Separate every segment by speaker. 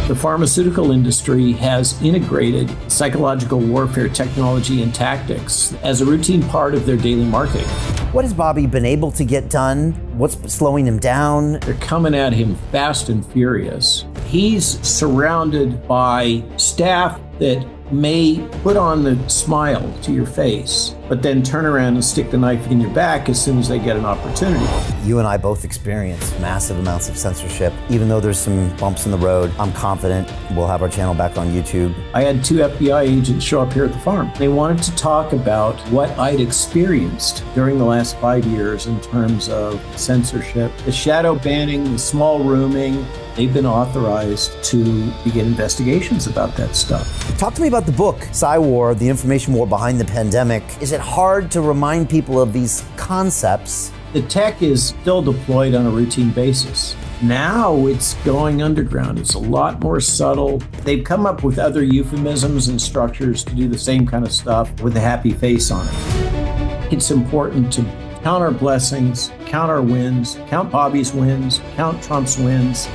Speaker 1: The pharmaceutical industry has integrated psychological warfare technology and tactics as a routine part of their daily marketing.
Speaker 2: What has Bobby been able to get done? What's slowing him down?
Speaker 1: They're coming at him fast and furious. He's surrounded by staff that may put on the smile to your face, but then turn around and stick the knife in your back as soon as they get an opportunity.
Speaker 2: You and I both experienced massive amounts of censorship. Even though there's some bumps in the road, I'm confident we'll have our channel back on YouTube.
Speaker 1: I had 2 FBI agents show up here at the farm. They wanted to talk about what I'd experienced during the last 5 years in terms of censorship, the shadow banning, the small rooming. They've been authorized to begin investigations about that stuff.
Speaker 2: Talk to me about the book, War, The Information War Behind the Pandemic. Is it hard to remind people of these concepts?
Speaker 1: The tech is still deployed on a routine basis. Now it's going underground. It's a lot more subtle. They've come up with other euphemisms and structures to do the same kind of stuff with a happy face on it. It's important to count our blessings, count our wins, count Bobby's wins, count Trump's wins.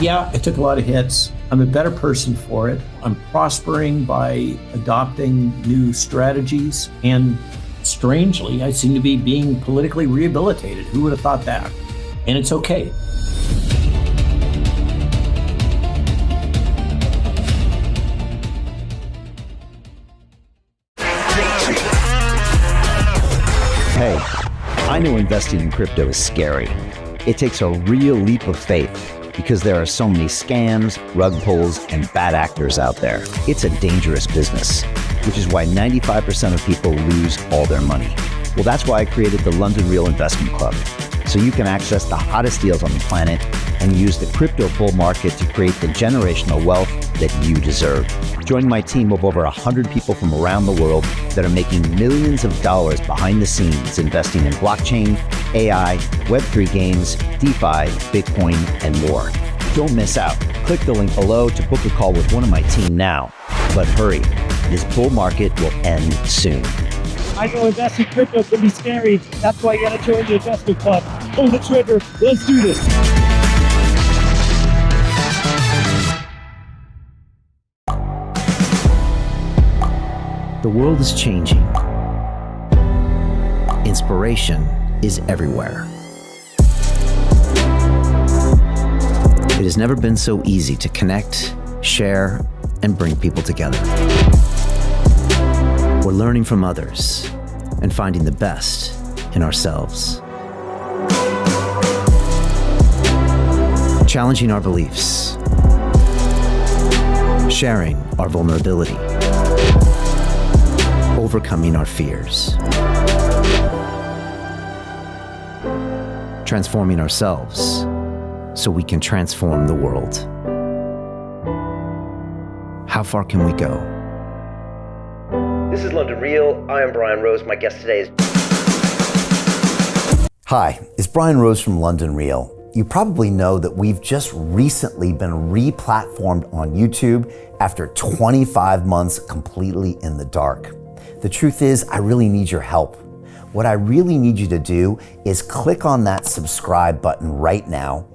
Speaker 1: Yeah, I took a lot of hits. I'm a better person for it. I'm prospering by adopting new strategies. And strangely, I seem to be being politically rehabilitated. Who would have thought that? And it's okay.
Speaker 3: Hey, I know investing in crypto is scary. It takes a real leap of faith because there are so many scams, rug pulls, and bad actors out there. It's a dangerous business, which is why 95% of people lose all their money. Well, that's why I created the London Real Investment Club, so you can access the hottest deals on the planet and use the crypto bull market to create the generational wealth that you deserve. Join my team of over 100 people from around the world that are making millions of dollars behind the scenes investing in blockchain, AI, Web3 games, DeFi, Bitcoin, and more. Don't miss out. Click the link below to book a call with one of my team now. But hurry, this bull market will end soon.
Speaker 4: I know investing in crypto can be scary. That's why you gotta join the investment club. Pull the trigger. Let's do this.
Speaker 3: The world is changing. Inspiration is everywhere. It has never been so easy to connect, share, and bring people together. We're learning from others and finding the best in ourselves. Challenging our beliefs. Sharing our vulnerability. Overcoming our fears. Transforming ourselves so we can transform the world. How far can we go?
Speaker 2: This is London Real. I am Brian Rose. My guest today is... Hi, it's Brian Rose from London Real. You probably know that we've just recently been re-platformed on YouTube after 25 months completely in the dark. The truth is, I really need your help. What I really need you to do is click on that subscribe button right now,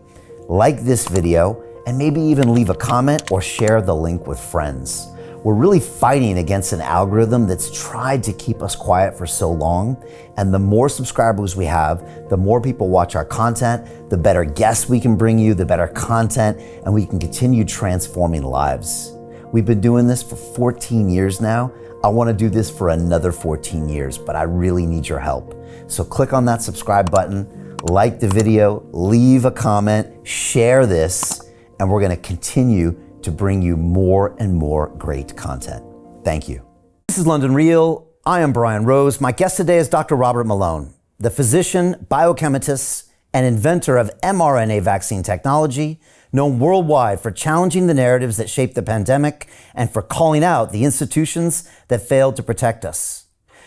Speaker 2: like this video, and maybe even leave a comment or share the link with friends. We're really fighting against an algorithm that's tried to keep us quiet for so long. And the more subscribers we have, the more people watch our content, the better guests we can bring you, the better content, and we can continue transforming lives. We've been doing this for 14 years now. I want to do this for another 14 years, but I really need your help. So click on that subscribe button, like the video, leave a comment, share this, and we're going to continue to bring you more and more great content. Thank you. This is London Real. I am Brian Rose. My guest today is Dr. Robert Malone, the physician, biochemist, and inventor of mRNA vaccine technology, known worldwide for challenging the narratives that shaped the pandemic and for calling out the institutions that failed to protect us.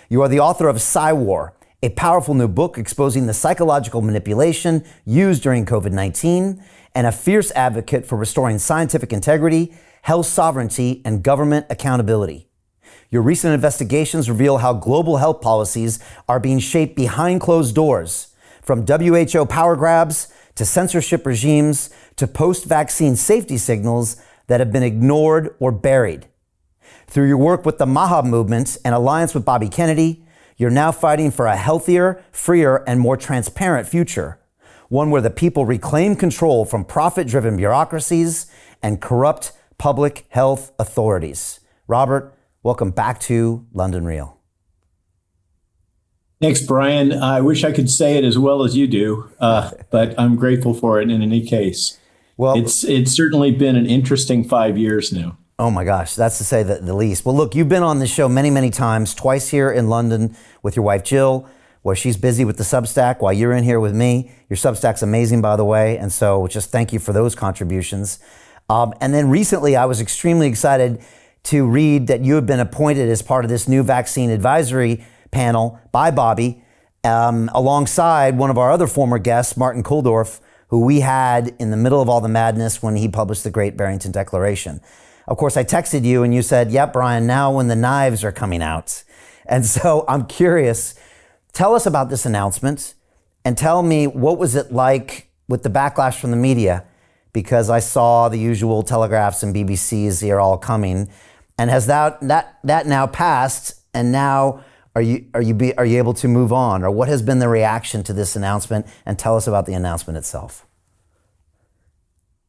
Speaker 2: You are the author of War, a powerful new book exposing the psychological manipulation used during COVID-19, and a fierce advocate for restoring scientific integrity, health sovereignty, and government accountability. Your recent investigations reveal how global health policies are being shaped behind closed doors, from WHO power grabs to censorship regimes to post-vaccine safety signals. that have been ignored or buried. Through your work with the MAHA movement and alliance with Bobby Kennedy, you're now fighting for a healthier, freer, and more transparent future. One where the people reclaim control from profit-driven bureaucracies and corrupt public health authorities. Robert, welcome back to London Real.
Speaker 1: Thanks, Brian. I wish I could say it as well as you do, but I'm grateful for it in any case. Well, it's certainly been an interesting 5 years now.
Speaker 2: Oh my gosh, that's to say the least. Well, look, you've been on this show many, many times, twice here in London with your wife, Jill, where she's busy with the Substack while you're in here with me. Your Substack's amazing, by the way. And so just thank you for those contributions. And then recently, I was extremely excited to read that you have been appointed as part of this new vaccine advisory panel by Bobby, alongside one of our other former guests, Martin Kulldorff, who we had in the middle of all the madness when he published the Great Barrington Declaration. Of course, I texted you and you said, yep, Brian, now when the knives are coming out. And so I'm curious, tell us about this announcement and tell me what was it like with the backlash from the media, because I saw the usual Telegraphs and BBCs here all coming. And has that now passed, and now are you able to move on? Or what has been the reaction to this announcement? And tell us about the announcement itself.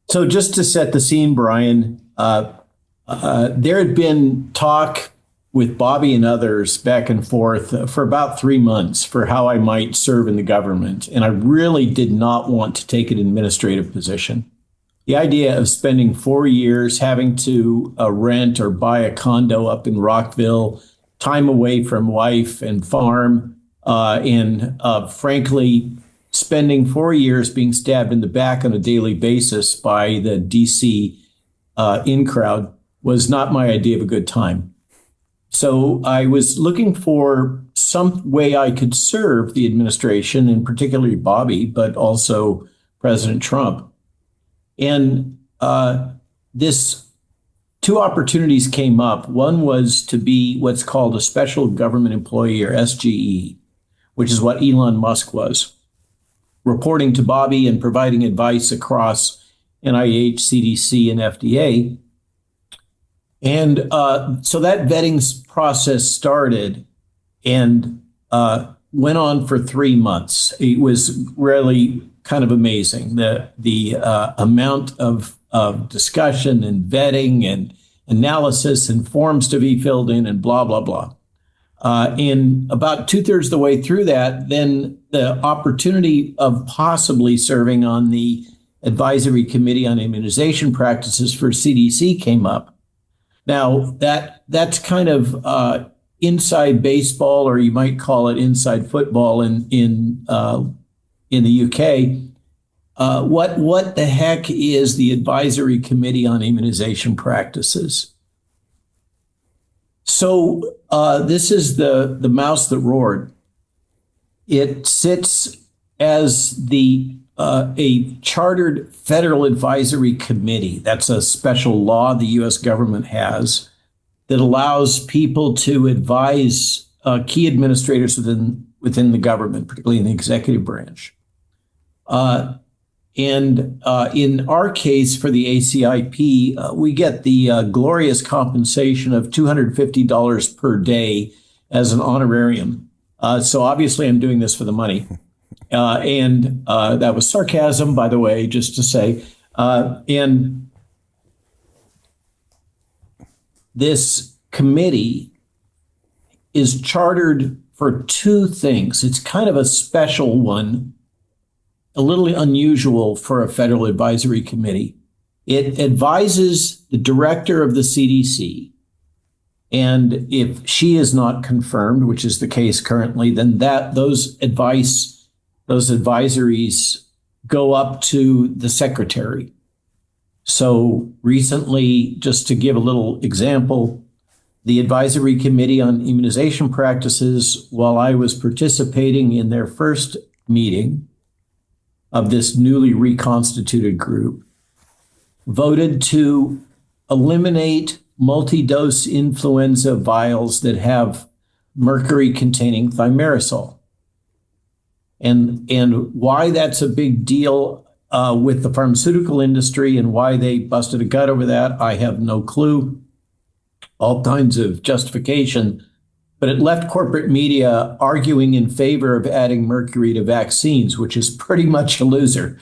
Speaker 1: So just to set the scene, Brian, there had been talk with Bobby and others back and forth for about 3 months for how I might serve in the government. And I really did not want to take an administrative position. The idea of spending 4 years having to rent or buy a condo up in Rockville, time away from wife and farm, and frankly, spending 4 years being stabbed in the back on a daily basis by the DC in crowd was not my idea of a good time. So I was looking for some way I could serve the administration, and particularly Bobby, but also President Trump. And this two opportunities came up. One was to be what's called a special government employee, or SGE, which is what Elon Musk was, reporting to Bobby and providing advice across NIH, CDC, and FDA. And so that vetting process started and went on for 3 months. It was really kind of amazing, the amount of discussion and vetting and analysis and forms to be filled in and blah, blah, blah. And about 2/3 of the way through that, then the opportunity of possibly serving on the Advisory Committee on Immunization Practices for CDC came up. Now, that's kind of inside baseball, or you might call it inside football in the UK. What the heck is the Advisory Committee on Immunization Practices? So this is the mouse that roared. It sits as a chartered federal advisory committee. That's a special law the U.S. government has that allows people to advise key administrators within the government, particularly in the executive branch. And in our case, for the ACIP, we get the glorious compensation of $250 per day as an honorarium. So obviously, I'm doing this for the money. And that was sarcasm, by the way, just to say. And this committee is chartered for two things. It's kind of a special one, a little unusual for a federal advisory committee. It advises the director of the CDC. And if she is not confirmed, which is the case currently, then those advisories go up to the secretary. So recently, just to give a little example, the Advisory Committee on Immunization Practices, while I was participating in their first meeting of this newly reconstituted group, voted to eliminate multi-dose influenza vials that have mercury-containing thimerosal. And why that's a big deal, with the pharmaceutical industry and why they busted a gut over that, I have no clue. All kinds of justification. But it left corporate media arguing in favor of adding mercury to vaccines, which is pretty much a loser.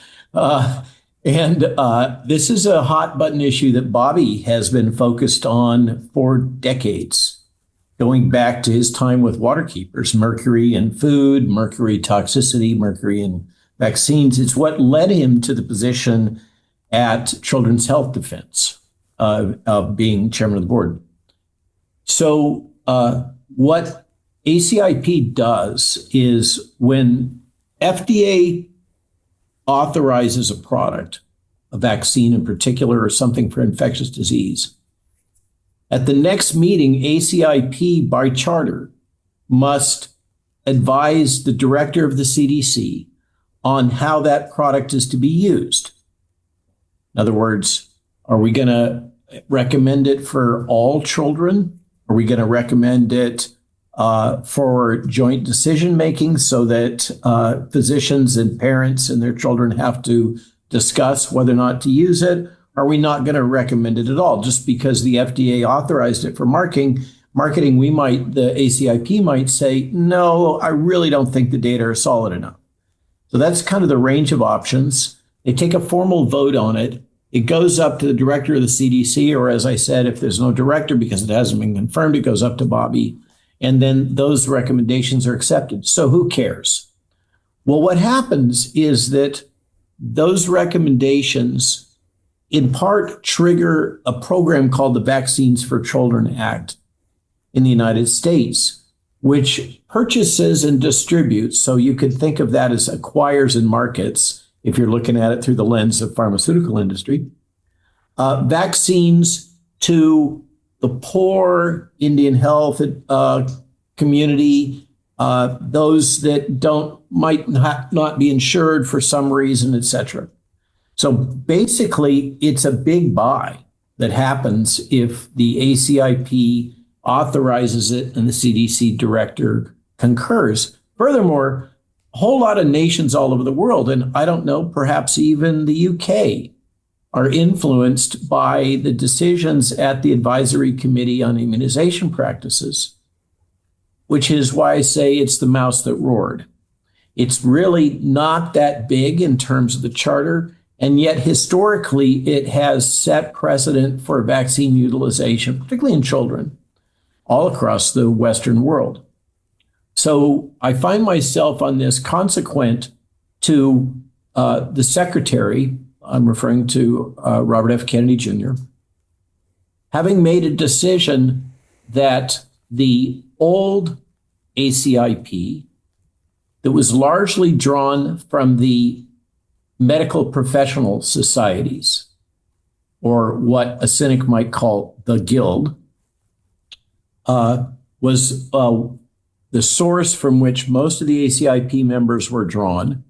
Speaker 1: This is a hot button issue that Bobby has been focused on for decades, going back to his time with Waterkeepers. Mercury in food, mercury toxicity, mercury in vaccines. It's what led him to the position at Children's Health Defense of being chairman of the board. So what ACIP does is when FDA authorizes a product, a vaccine in particular, or something for infectious disease, at the next meeting, ACIP by charter must advise the director of the CDC on how that product is to be used. In other words, are we going to recommend it for all children? Are we going to recommend it for joint decision making so that physicians and parents and their children have to discuss whether or not to use it? Are we not going to recommend it at all? Just because the FDA authorized it for marketing, the ACIP might say, no, I really don't think the data are solid enough. So that's kind of the range of options. They take a formal vote on it. It goes up to the director of the CDC, or as I said, if there's no director because it hasn't been confirmed, it goes up to Bobby. And then those recommendations are accepted. So who cares? Well, what happens is that those recommendations in part trigger a program called the Vaccines for Children Act in the United States, which purchases and distributes. So you could think of that as acquires and markets, if you're looking at it through the lens of pharmaceutical industry, vaccines to the poor, Indian health community, those that might not be insured for some reason, et cetera. So basically, it's a big buy that happens if the ACIP authorizes it and the CDC director concurs. Furthermore, a whole lot of nations all over the world, and I don't know, perhaps even the UK, are influenced by the decisions at the Advisory Committee on Immunization Practices, which is why I say it's the mouse that roared. It's really not that big in terms of the charter, and yet historically it has set precedent for vaccine utilization, particularly in children, all across the Western world. So I find myself on this consequent to the secretary, I'm referring to Robert F. Kennedy Jr., having made a decision that the old ACIP that was largely drawn from the medical professional societies, or what a cynic might call the guild, was the source from which most of the ACIP members were drawn,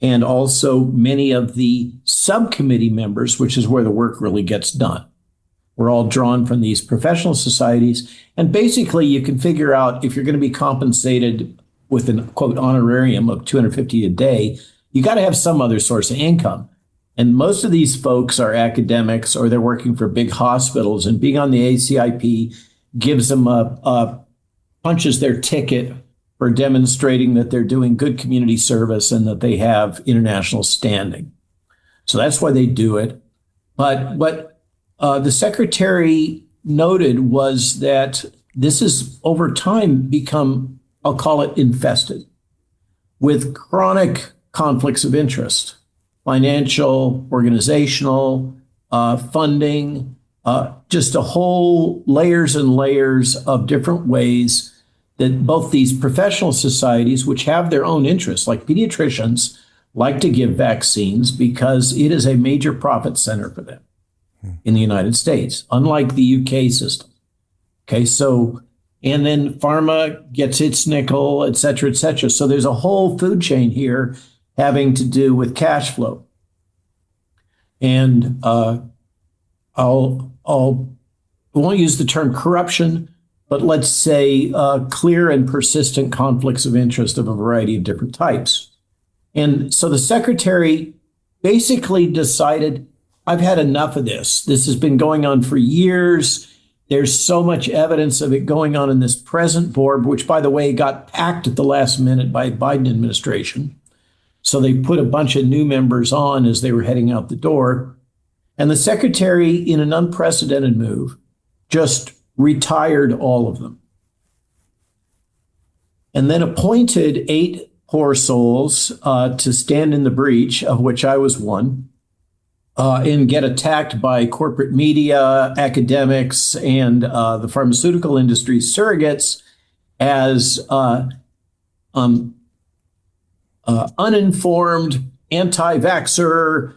Speaker 1: and also many of the subcommittee members, which is where the work really gets done. We're all drawn from these professional societies. And basically, you can figure out if you're going to be compensated with an, quote, honorarium of $250 a day, you got to have some other source of income. And most of these folks are academics or they're working for big hospitals, and being on the ACIP gives them punches their ticket for demonstrating that they're doing good community service and that they have international standing. So that's why they do it. But what the secretary noted was that this has over time become, I'll call it, infested with chronic conflicts of interest, financial, organizational, funding, just a whole layers and layers of different ways that both these professional societies, which have their own interests, like pediatricians, like to give vaccines because it is a major profit center for them in the United States, unlike the UK system. Okay, so, and then pharma gets its nickel, et cetera, et cetera. So there's a whole food chain here having to do with cash flow. And I won't use the term corruption, but let's say clear and persistent conflicts of interest of a variety of different types. And so the secretary basically decided, I've had enough of this. This has been going on for years. There's so much evidence of it going on in this present board, which, by the way, got packed at the last minute by Biden administration. So they put a bunch of new members on as they were heading out the door. And the secretary, in an unprecedented move, just retired all of them. And then appointed 8 poor souls to stand in the breach, of which I was one, and get attacked by corporate media, academics, and the pharmaceutical industry surrogates as uninformed, anti-vaxxer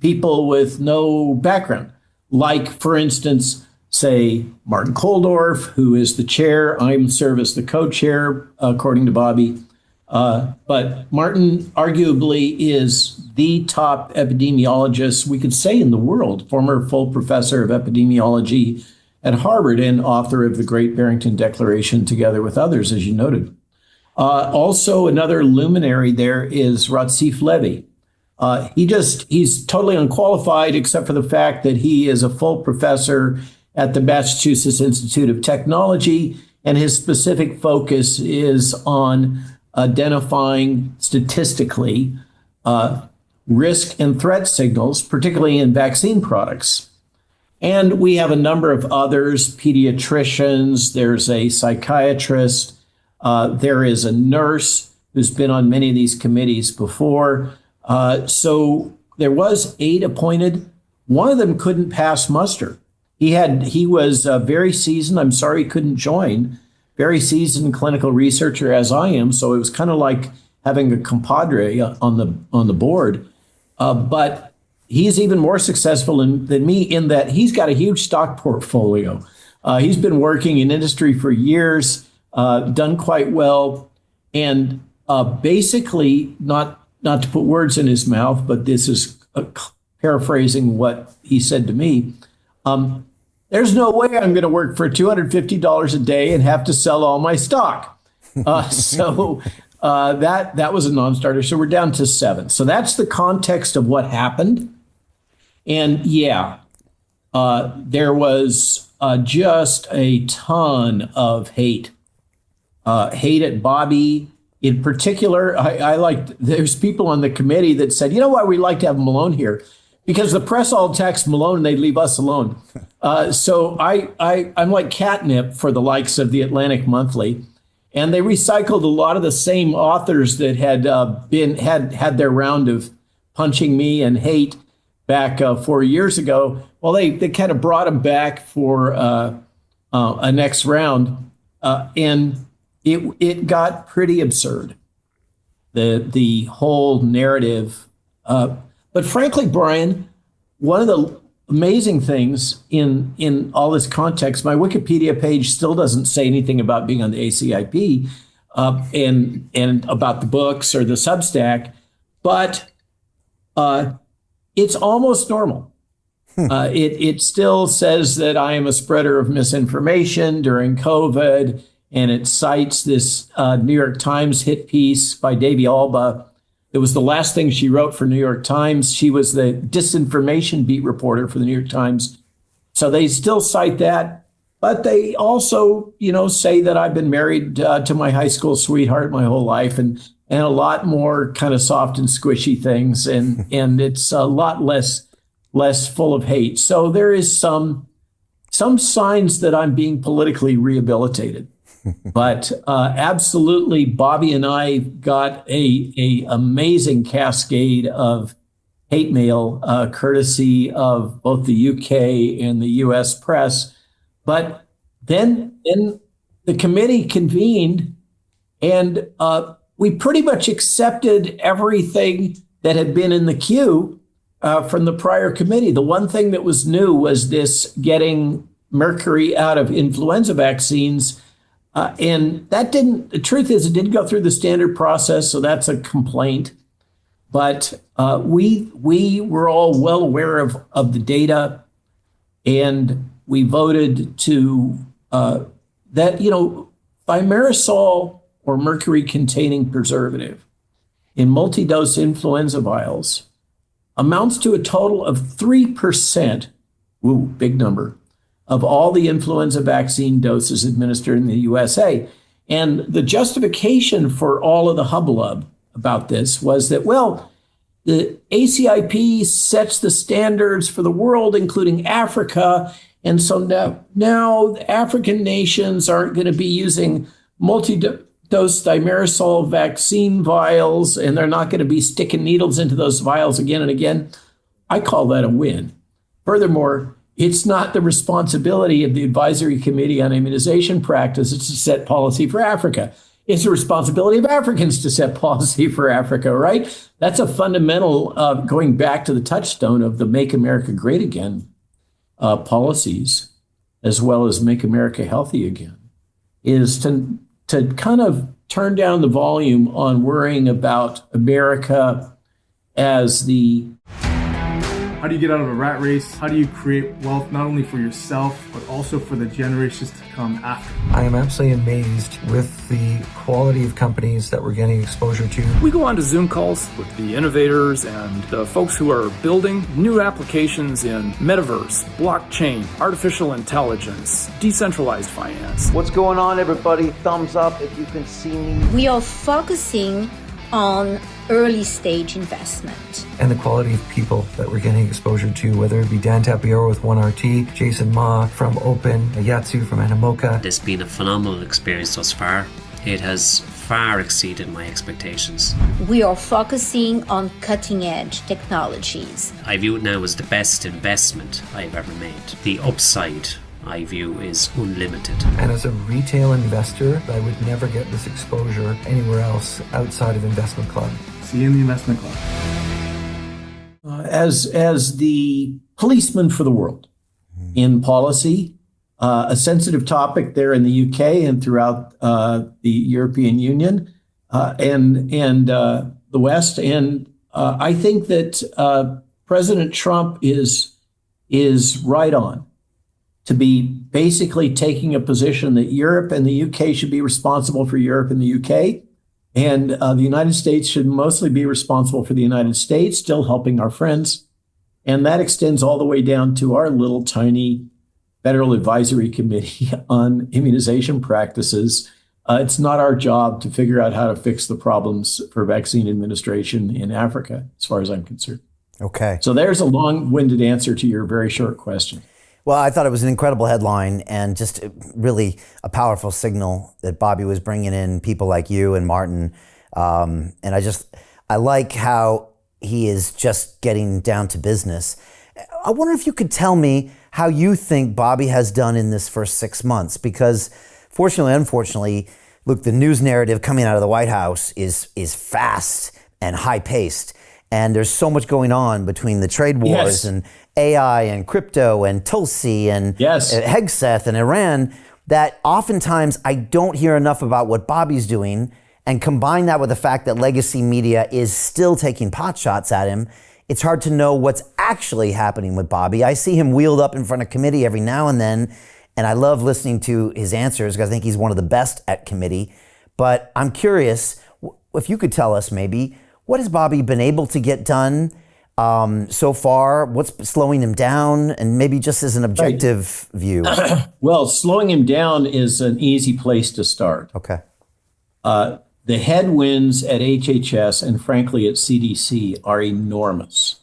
Speaker 1: people with no background. Like, for instance, say, Martin Koldorf, who is the chair. I'm serve as the co-chair, according to Bobby. But Martin arguably is the top epidemiologist, we could say, in the world, former full professor of epidemiology at Harvard and author of the Great Barrington Declaration, together with others, as you noted. Also, another luminary there is Ratzif Levy. He's totally unqualified, except for the fact that he is a full professor at the Massachusetts Institute of Technology, and his specific focus is on identifying statistically risk and threat signals, particularly in vaccine products. And we have a number of others, pediatricians, there's a psychiatrist, there is a nurse who's been on many of these committees before. So there was 8 appointed. One of them couldn't pass muster. He was very seasoned. I'm sorry he couldn't join. Very seasoned clinical researcher, as I am. So it was kind of like having a compadre on the board. But he's even more successful than me in that he's got a huge stock portfolio. He's been working in industry for years, done quite well, and basically, not to put words in his mouth, but this is paraphrasing what he said to me. There's no way I'm going to work for $250 a day and have to sell all my stock. So that was a non-starter. So we're down to 7. So that's the context of what happened. And yeah, there was just a ton of hate. Hate at Bobby. In particular, there's people on the committee that said, you know why we like to have Malone here? Because the press all attacks Malone and they leave us alone. So I'm like catnip for the likes of the Atlantic Monthly. And they recycled a lot of the same authors that had their round of punching me and hate back 4 years ago. Well, they kind of brought them back for a next round. And it got pretty absurd, the whole narrative. But frankly, Brian, one of the amazing things in all this context, my Wikipedia page still doesn't say anything about being on the ACIP and about the books or the Substack, but it's almost normal. It still says that I am a spreader of misinformation during COVID, and it cites this New York Times hit piece by Davy Alba. It was the last thing she wrote for New York Times. She was the disinformation beat reporter for the New York Times. So they still cite that. But they also, say that I've been married to my high school sweetheart my whole life and a lot more kind of soft and squishy things. And it's a lot less full of hate. So there is some signs that I'm being politically rehabilitated. But absolutely, Bobby and I got a amazing cascade of hate mail, courtesy of both the UK and the US press. But then the committee convened, and we pretty much accepted everything that had been in the queue from the prior committee. The one thing that was new was this getting mercury out of influenza vaccines. And that the truth is, it didn't go through the standard process, so that's a complaint. But we were all well aware of the data, and we voted to that, thimerosal or mercury-containing preservative in multi-dose influenza vials amounts to a total of 3%, ooh, big number, of all the influenza vaccine doses administered in the USA. And the justification for all of the hubbub about this was that, well, the ACIP sets the standards for the world, including Africa. And so now the African nations aren't going to be using multi-dose thimerosal vaccine vials, and they're not going to be sticking needles into those vials again and again. I call that a win. Furthermore, it's not the responsibility of the Advisory Committee on Immunization Practices to set policy for Africa. It's the responsibility of Africans to set policy for Africa, right? That's a fundamental, going back to the touchstone of the Make America Great Again policies, as well as Make America Healthy Again, is to kind of turn down the volume on worrying about America as the...
Speaker 5: How do you get out of a rat race? How do you create wealth not only for yourself, but also for the generations to come after?
Speaker 6: I am absolutely amazed with the quality of companies that we're getting exposure to.
Speaker 7: We go on to Zoom calls with the innovators and the folks who are building new applications in metaverse, blockchain, artificial intelligence, decentralized finance.
Speaker 8: What's going on, everybody? Thumbs up if you can see me.
Speaker 9: We are focusing on early stage investment.
Speaker 6: And the quality of people that we're getting exposure to, whether it be Dan Tapiero with 1RT, Jason Ma from Open, Yatsu from Animoca.
Speaker 10: It's been a phenomenal experience thus far. It has far exceeded my expectations.
Speaker 9: We are focusing on cutting edge technologies.
Speaker 10: I view it now as the best investment I've ever made. The upside, I view, is unlimited.
Speaker 6: And as a retail investor, I would never get this exposure anywhere else outside of Investment Club.
Speaker 5: See you in the Investment Club.
Speaker 1: As the policeman for the world in policy, a sensitive topic there in the UK and throughout the European Union and the West. And I think that President Trump is right on to be basically taking a position that Europe and the UK should be responsible for Europe and the UK. And the United States should mostly be responsible for the United States, still helping our friends. And that extends all the way down to our little tiny Federal Advisory Committee on Immunization Practices. It's not our job to figure out how to fix the problems for vaccine administration in Africa, as far as I'm concerned.
Speaker 2: Okay.
Speaker 1: So there's a long-winded answer to your very short question.
Speaker 2: Well, I thought it was an incredible headline and just really a powerful signal that Bobby was bringing in people like you and Martin. And I like how he is just getting down to business. I wonder if you could tell me how you think Bobby has done in this first 6 months, because fortunately, unfortunately, look, the news narrative coming out of the White House is fast and high paced. And there's so much going on between the trade wars and AI and crypto and Tulsi and Hegseth and Iran that oftentimes I don't hear enough about what Bobby's doing. And combine that with the fact that legacy media is still taking pot shots at him, it's hard to know what's actually happening with Bobby. I see him wheeled up in front of committee every now and then, and I love listening to his answers because I think he's one of the best at committee. But I'm curious if you could tell us maybe, what has Bobby been able to get done so far? What's slowing him down? And maybe just as an objective view.
Speaker 1: Well, slowing him down is an easy place to start.
Speaker 2: Okay.
Speaker 1: The headwinds at HHS and frankly at CDC are enormous.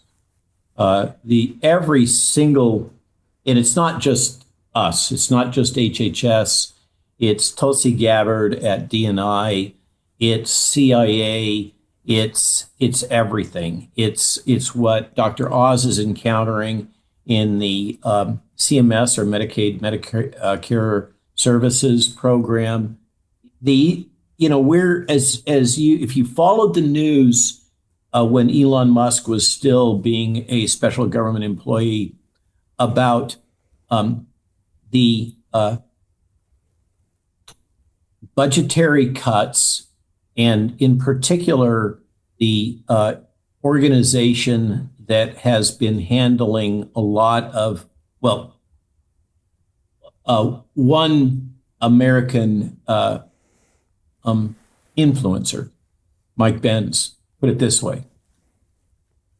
Speaker 1: Every single, and it's not just us, it's not just HHS, it's Tulsi Gabbard at DNI, it's CIA, it's everything. It's what Dr. Oz is encountering in the CMS or Medicare Services program. If you followed the news when Elon Musk was still being a special government employee about the budgetary cuts, and in particular, the organization that has been handling a lot of, one American influencer, Mike Benz, put it this way.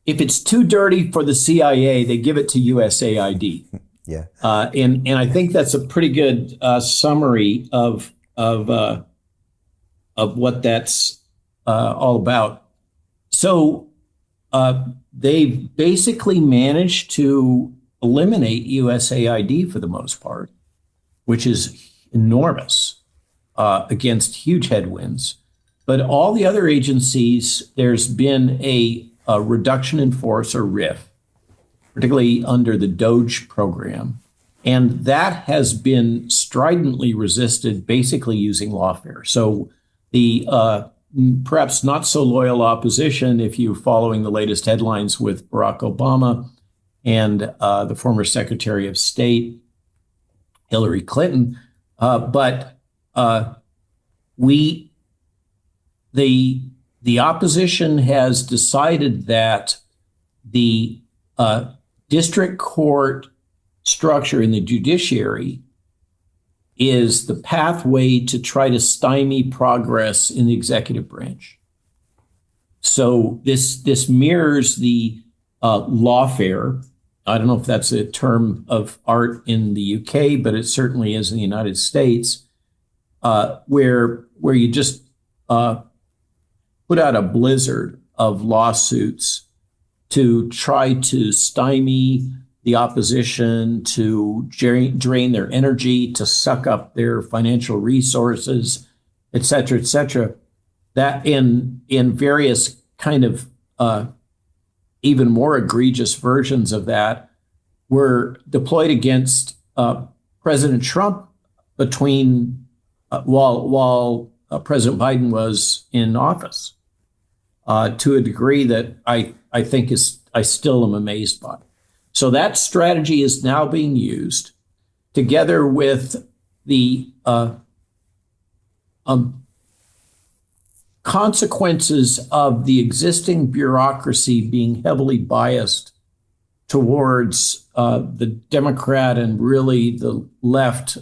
Speaker 1: If it's too dirty for the CIA, they give it to USAID.
Speaker 2: Yeah.
Speaker 1: And I think that's a pretty good summary of what that's all about. So they've basically managed to eliminate USAID for the most part, which is enormous against huge headwinds. But all the other agencies, there's been a reduction in force, or RIF, particularly under the DOGE program. And that has been stridently resisted, basically using lawfare. So the perhaps not so loyal opposition, if you're following the latest headlines with Barack Obama and the former Secretary of State, Hillary Clinton, but the opposition has decided that the district court structure in the judiciary is the pathway to try to stymie progress in the executive branch. So this mirrors the lawfare. I don't know if that's a term of art in the UK, but it certainly is in the United States, where you just put out a blizzard of lawsuits to try to stymie the opposition, to drain their energy, to suck up their financial resources, et cetera, that in various kind of even more egregious versions of that were deployed against President Trump between while President Biden was in office, to a degree that I think I still am amazed by. So that strategy is now being used together with the consequences of the existing bureaucracy being heavily biased towards the Democrat and really the left.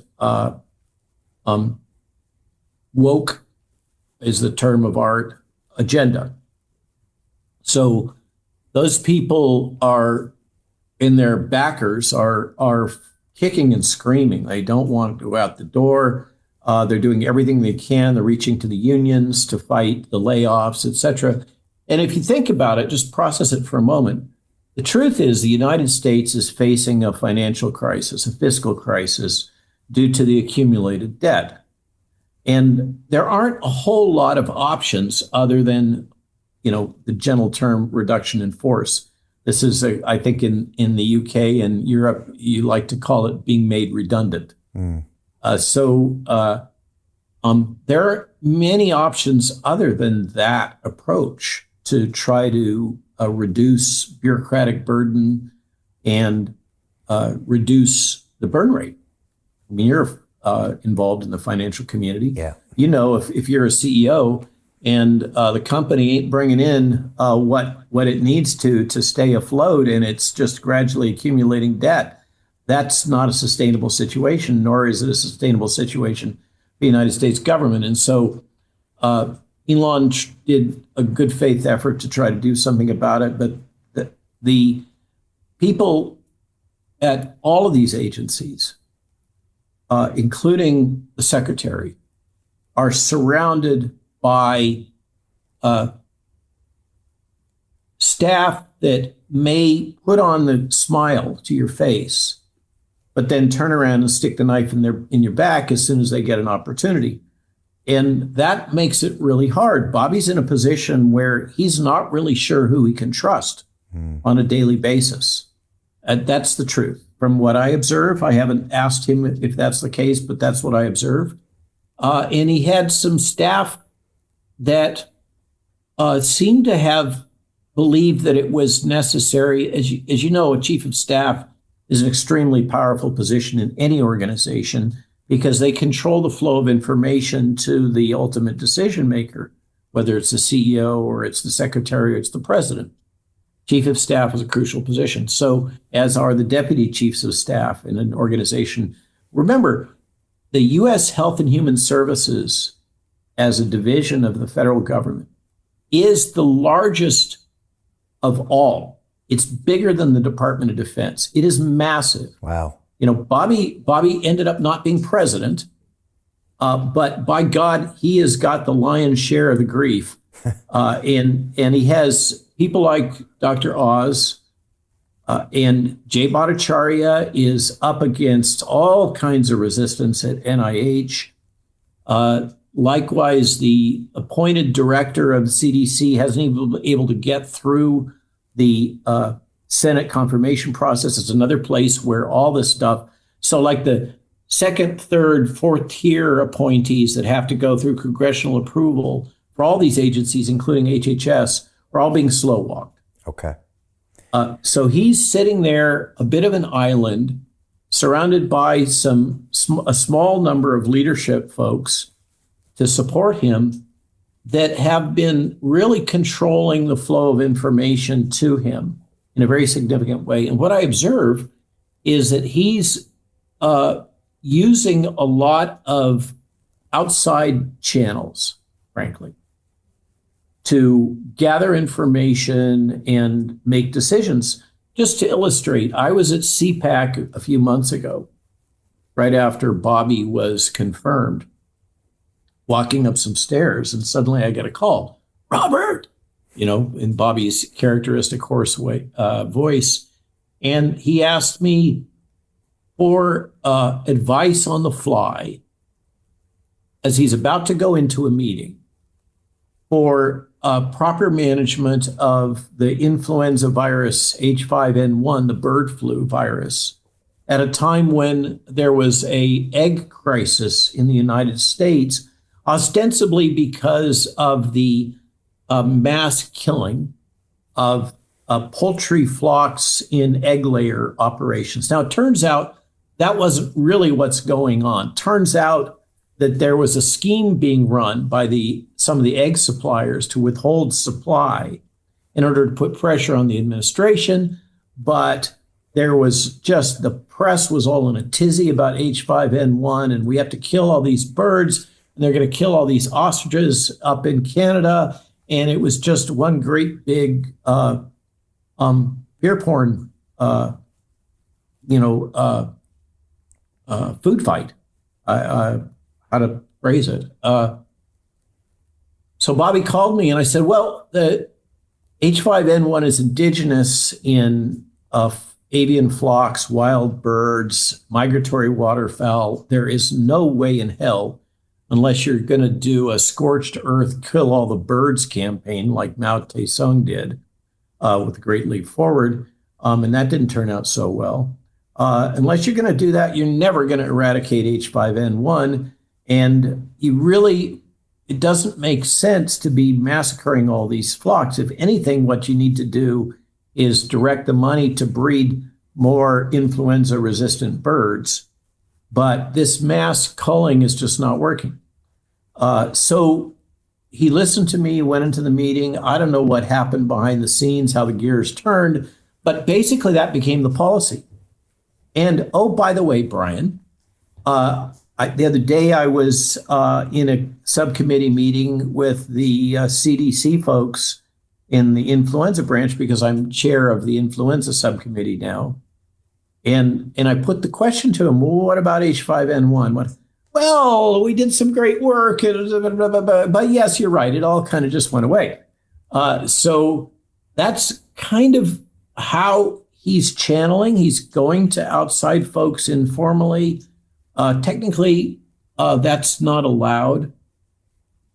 Speaker 1: Woke is the term of art agenda. So those people are, in their backers, are kicking and screaming. They don't want to go out the door. They're doing everything they can. They're reaching to the unions to fight the layoffs, et cetera. And if you think about it, just process it for a moment. The truth is the United States is facing a financial crisis, a fiscal crisis, due to the accumulated debt. And there aren't a whole lot of options other than, the gentle term reduction in force. This is, I think, in the UK and Europe, you like to call it being made redundant. So there are many options other than that approach to try to reduce bureaucratic burden and reduce the burn rate. I mean, you're involved in the financial community.
Speaker 2: Yeah.
Speaker 1: If you're a CEO and the company ain't bringing in what it needs to stay afloat, and it's just gradually accumulating debt, that's not a sustainable situation, nor is it a sustainable situation for the United States government. And so Elon did a good faith effort to try to do something about it, but the people at all of these agencies, including the secretary, are surrounded by staff that may put on the smile to your face, but then turn around and stick the knife in your back as soon as they get an opportunity. And that makes it really hard. Bobby's in a position where he's not really sure who he can trust on a daily basis. That's the truth. From what I observe, I haven't asked him if that's the case, but that's what I observe. And he had some staff that seemed to have believed that it was necessary. As you know, a chief of staff is an extremely powerful position in any organization because they control the flow of information to the ultimate decision maker, whether it's the CEO or it's the secretary or it's the president. Chief of staff is a crucial position. So as are the deputy chiefs of staff in an organization. Remember, the U.S. Health and Human Services, as a division of the federal government, is the largest of all. It's bigger than the Department of Defense. It is massive.
Speaker 2: Wow.
Speaker 1: You know, Bobby ended up not being president, but by God, he has got the lion's share of the grief. And he has people like Dr. Oz, and Jay Bhattacharya is up against all kinds of resistance at NIH. Likewise, the appointed director of the CDC hasn't even been able to get through the Senate confirmation process. It's another place where all this stuff. So like the second, third, fourth tier appointees that have to go through congressional approval for all these agencies, including HHS, are all being slow walked.
Speaker 2: Okay.
Speaker 1: So he's sitting there, a bit of an island, surrounded by a small number of leadership folks to support him that have been really controlling the flow of information to him in a very significant way. And what I observe is that he's using a lot of outside channels, frankly, to gather information and make decisions. Just to illustrate, I was at CPAC a few months ago, right after Bobby was confirmed, walking up some stairs, and suddenly I get a call, Robert, you know, in Bobby's characteristic hoarse voice. And he asked me for advice on the fly as he's about to go into a meeting for proper management of the influenza virus H5N1, the bird flu virus, at a time when there was an egg crisis in the United States, ostensibly because of the mass killing of poultry flocks in egg layer operations. Now, it turns out that wasn't really what's going on. Turns out that there was a scheme being run by some of the egg suppliers to withhold supply in order to put pressure on the administration. But there was just, the press was all in a tizzy about H5N1, and we have to kill all these birds, and they're going to kill all these ostriches up in Canada. And it was just one great big beer porn, food fight. How to phrase it. So Bobby called me and I said, well, the H5N1 is indigenous in avian flocks, wild birds, migratory waterfowl. There is no way in hell, unless you're going to do a scorched earth, kill all the birds campaign like Mao Tse-tung did with the Great Leap Forward. And that didn't turn out so well. Unless you're going to do that, you're never going to eradicate H5N1. And it doesn't make sense to be massacring all these flocks. If anything, what you need to do is direct the money to breed more influenza-resistant birds. But this mass culling is just not working. So he listened to me, went into the meeting. I don't know what happened behind the scenes, how the gears turned, but basically that became the policy. And, oh, by the way, Brian, the other day I was in a subcommittee meeting with the CDC folks in the influenza branch, because I'm chair of the influenza subcommittee now. And I put the question to him, well, what about H5N1? Well, we did some great work, but yes, you're right. It all kind of just went away. So that's kind of how he's channeling. He's going to outside folks informally. Technically, that's not allowed.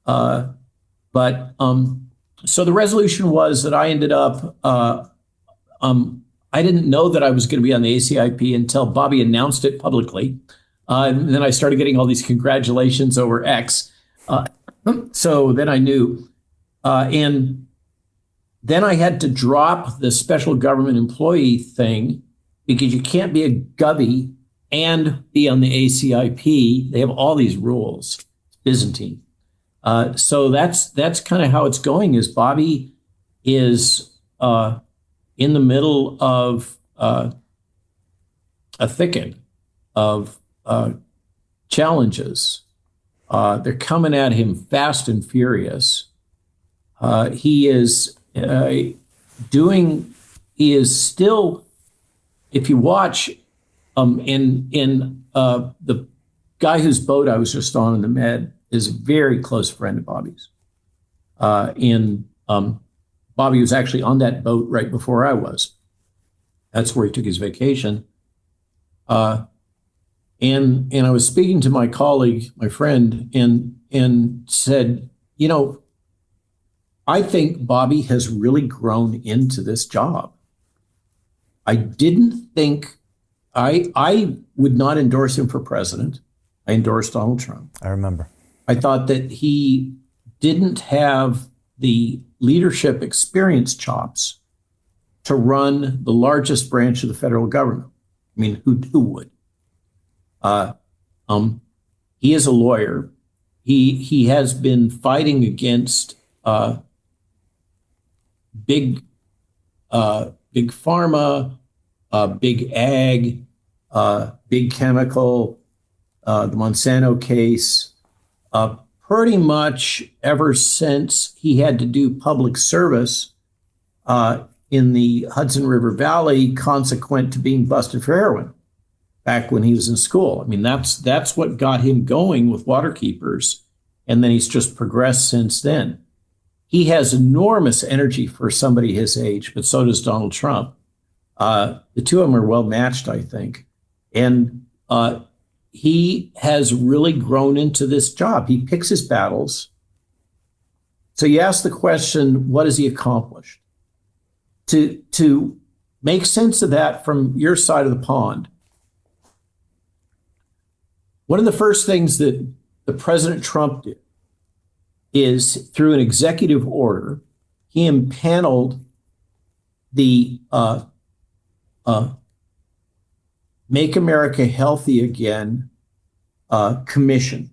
Speaker 1: But so the resolution was that I ended up, I didn't know that I was going to be on the ACIP until Bobby announced it publicly. And then I started getting all these congratulations over X. So then I knew. And then I had to drop the special government employee thing, because you can't be a govy and be on the ACIP. They have all these rules. Byzantine. So that's kind of how it's going. Is Bobby is in the middle of a thicket of challenges. They're coming at him fast and furious. He is he is still, if you watch, the guy whose boat I was just on in the Med is a very close friend of Bobby's. Bobby was actually on that boat right before I was. That's where he took his vacation. And I was speaking to my colleague, my friend, and said, you know, I think Bobby has really grown into this job. I didn't think, I would not endorse him for president. I endorsed Donald Trump.
Speaker 2: I remember.
Speaker 1: I thought that he didn't have the leadership experience chops to run the largest branch of the federal government. I mean, who would? He is a lawyer. He has been fighting against big pharma, big ag, big chemical, the Monsanto case, pretty much ever since he had to do public service in the Hudson River Valley, consequent to being busted for heroin back when he was in school. I mean, that's what got him going with Waterkeepers, and then he's just progressed since then. He has enormous energy for somebody his age, but so does Donald Trump. The two of them are well matched, I think. And he has really grown into this job. He picks his battles. So you ask the question, what has he accomplished? To make sense of that from your side of the pond, one of the first things that the President Trump did is, through an executive order, he impaneled the Make America Healthy Again Commission,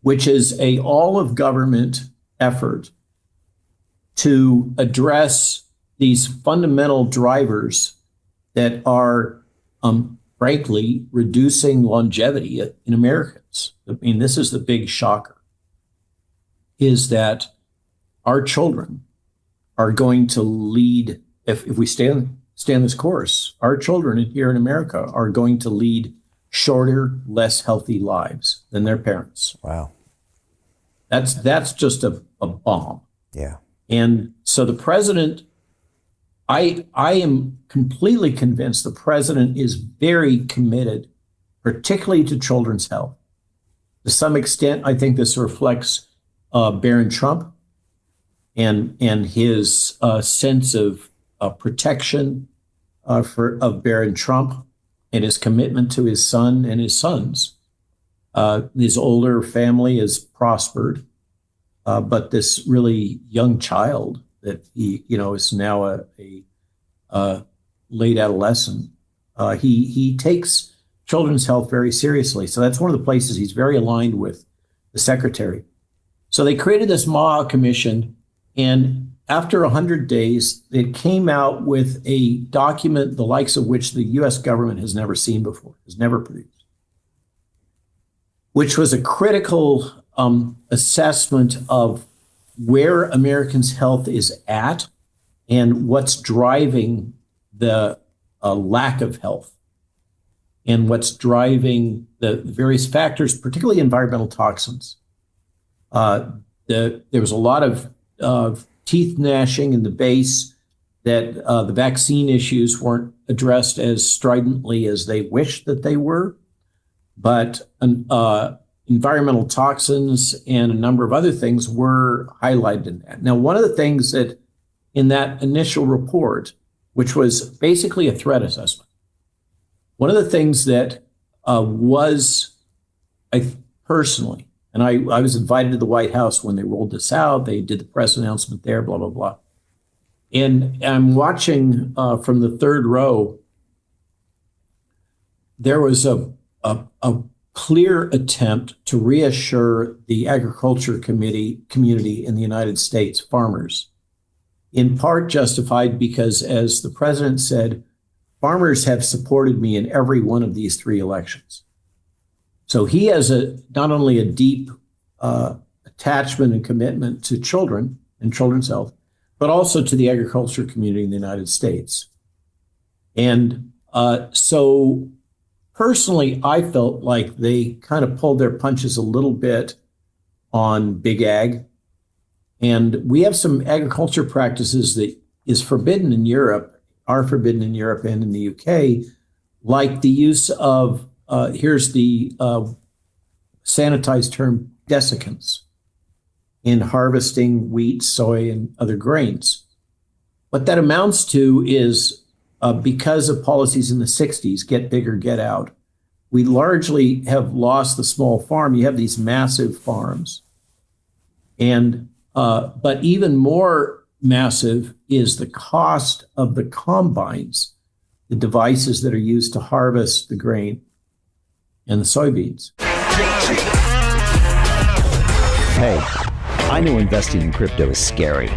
Speaker 1: which is a all of government effort to address these fundamental drivers that are, frankly, reducing longevity in Americans. I mean, this is the big shocker, is that our children are going to lead, if we stay on this course, our children here in America are going to lead shorter, less healthy lives than their parents.
Speaker 2: Wow.
Speaker 1: That's just a bomb.
Speaker 2: Yeah.
Speaker 1: And so the president, I am completely convinced the president is very committed, particularly to children's health. To some extent, I think this reflects Barron Trump and his sense of protection of Barron Trump and his commitment to his son and his sons. His older family has prospered, but this really young child that he, is now a late adolescent, he takes children's health very seriously. So that's one of the places he's very aligned with the secretary. So they created this MAHA commission, and after 100 days, it came out with a document the likes of which the U.S. government has never seen before, has never produced, which was a critical assessment of where Americans' health is at and what's driving the lack of health and what's driving the various factors, particularly environmental toxins. There was a lot of teeth gnashing in the base, that the vaccine issues weren't addressed as stridently as they wished that they were, but environmental toxins and a number of other things were highlighted in that. Now, one of the things that in that initial report, which was basically a threat assessment, one of the things that I personally, and I was invited to the White House when they rolled this out. They did the press announcement there, blah, blah, blah. And I'm watching from the third row. There was a clear attempt to reassure the agriculture community in the United States, farmers, in part justified because, as the president said, farmers have supported me in every one of these three elections. So he has not only a deep attachment and commitment to children, and children's health, but also to the agriculture community in the United States. And so personally, I felt like they kind of pulled their punches a little bit on big ag. And we have some agriculture practices that is forbidden in Europe, are forbidden in Europe and in the UK, like the use of, here's the sanitized term, desiccants in harvesting wheat, soy, and other grains. What that amounts to is because of policies in the 60s, get bigger, get out, we largely have lost the small farm. You have these massive farms. And but even more massive is the cost of the combines, the devices that are used to harvest the grain and the soybeans.
Speaker 3: Hey, I know investing in crypto is scary.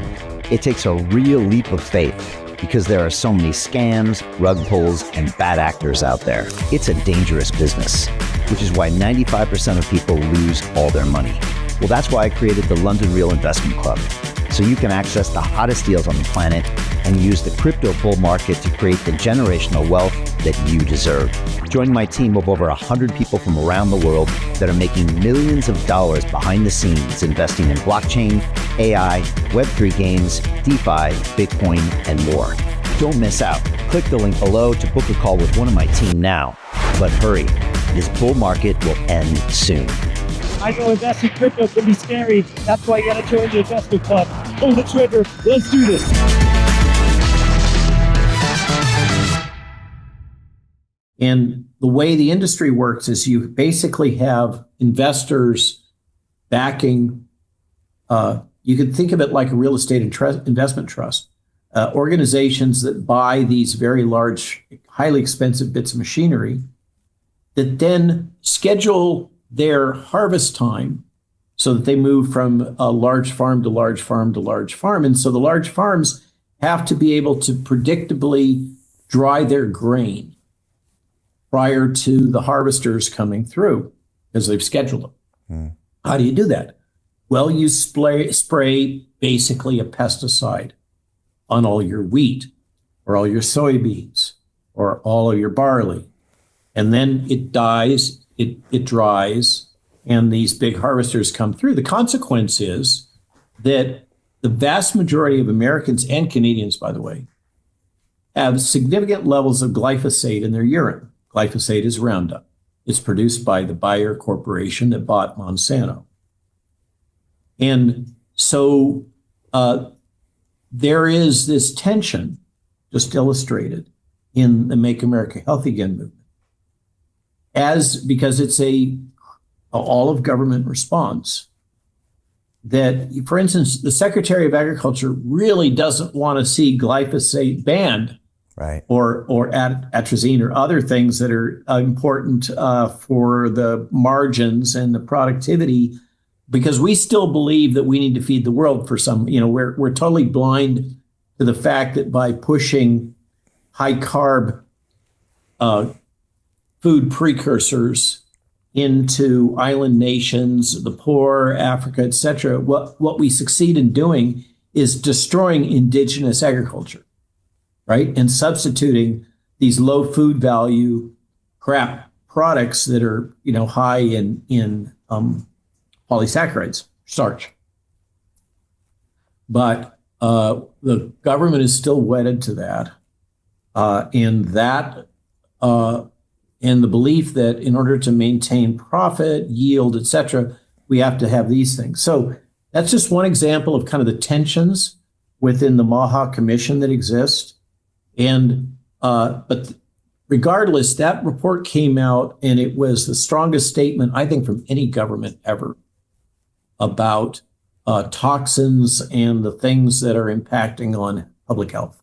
Speaker 3: It takes a real leap of faith because there are so many scams, rug pulls, and bad actors out there. It's a dangerous business, which is why 95% of people lose all their money. Well, that's why I created the London Real Investment Club, so you can access the hottest deals on the planet and use the crypto bull market to create the generational wealth that you deserve. Join my team of over 100 people from around the world that are making millions of dollars behind the scenes investing in blockchain, AI, Web3 games, DeFi, Bitcoin, and more. Don't miss out. Click the link below to book a call with one of my team now. But hurry, this bull market will end soon.
Speaker 4: I know investing in crypto can be scary. That's why you gotta join the investment club. Pull the trigger. Let's do this.
Speaker 1: And the way the industry works is you basically have investors backing, you could think of it like a real estate investment trust, organizations that buy these very large, highly expensive bits of machinery that then schedule their harvest time so that they move from a large farm to large farm to large farm. And so the large farms have to be able to predictably dry their grain prior to the harvesters coming through because they've scheduled them. How do you do that? Well, you spray basically a pesticide on all your wheat or all your soybeans or all of your barley. And then it dies, it dries, and these big harvesters come through. The consequence is that the vast majority of Americans and Canadians, by the way, have significant levels of glyphosate in their urine. Glyphosate is Roundup. It's produced by the Bayer Corporation that bought Monsanto. And so there is this tension, just illustrated, in the Make America Healthy Again movement. Because it's a all of government response that, for instance, the Secretary of Agriculture really doesn't want to see glyphosate banned,
Speaker 2: right?
Speaker 1: Or atrazine or other things that are important for the margins and the productivity, because we still believe that we need to feed the world for some. We're totally blind to the fact that by pushing high carb food precursors into island nations, the poor, Africa, et cetera, what we succeed in doing is destroying indigenous agriculture, right? And substituting these low food value crap products that are, high in polysaccharides, starch. But the government is still wedded to that, and the belief that in order to maintain profit, yield, et cetera, we have to have these things. So that's just one example of kind of the tensions within the Maha Commission that exist. And but regardless, that report came out, and it was the strongest statement, I think, from any government ever about toxins and the things that are impacting on public health.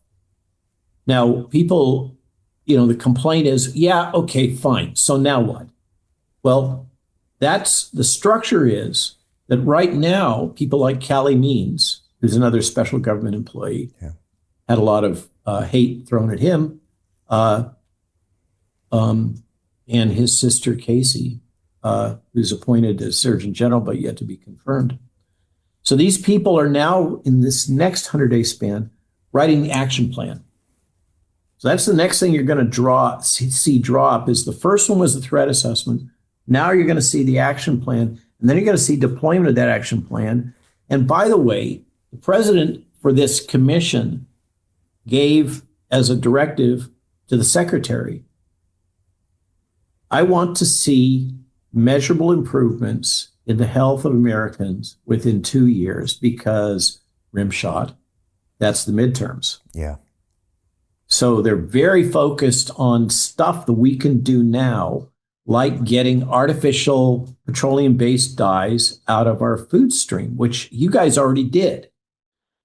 Speaker 1: Now, people, the complaint is, yeah, okay, fine. So now what? Well, the structure is that right now, people like Callie Means, who's another special government employee, had a lot of hate thrown at him, and his sister, Casey, who's appointed as Surgeon General, but yet to be confirmed. So these people are now in this next 100-day span writing the action plan. So that's the next thing you're going to see drop is the first one was the threat assessment. Now you're going to see the action plan, and then you're going to see deployment of that action plan. And by the way, the president for this commission gave as a directive to the secretary, I want to see measurable improvements in the health of Americans within 2 years because rimshot, that's the midterms.
Speaker 2: Yeah.
Speaker 1: So they're very focused on stuff that we can do now, like getting artificial petroleum-based dyes out of our food stream, which you guys already did.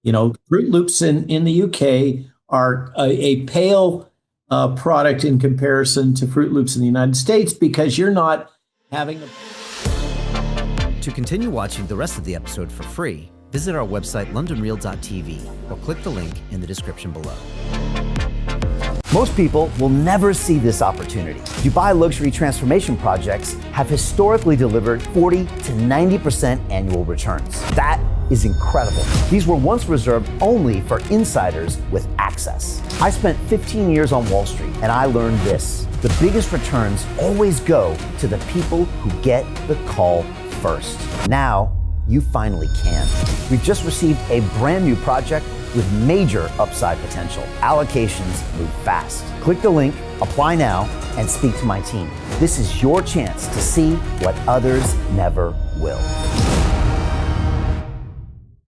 Speaker 1: You know, Fruit Loops in the UK are a pale product in comparison to Fruit Loops in the United States because you're not having a...
Speaker 2: To continue watching the rest of the episode for free, visit our website londonreal.tv or click the link in the description below. Most people will never see this opportunity. Dubai luxury transformation projects have historically delivered 40 to 90% annual returns. That is incredible. These were once reserved only for insiders with access. I spent 15 years on Wall Street and I learned this. The biggest returns always go to the people who get the call first. Now, you finally can. We've just received a brand new project with major upside potential. Allocations move fast. Click the link, apply now, and speak to my team. This is your chance to see what others never will.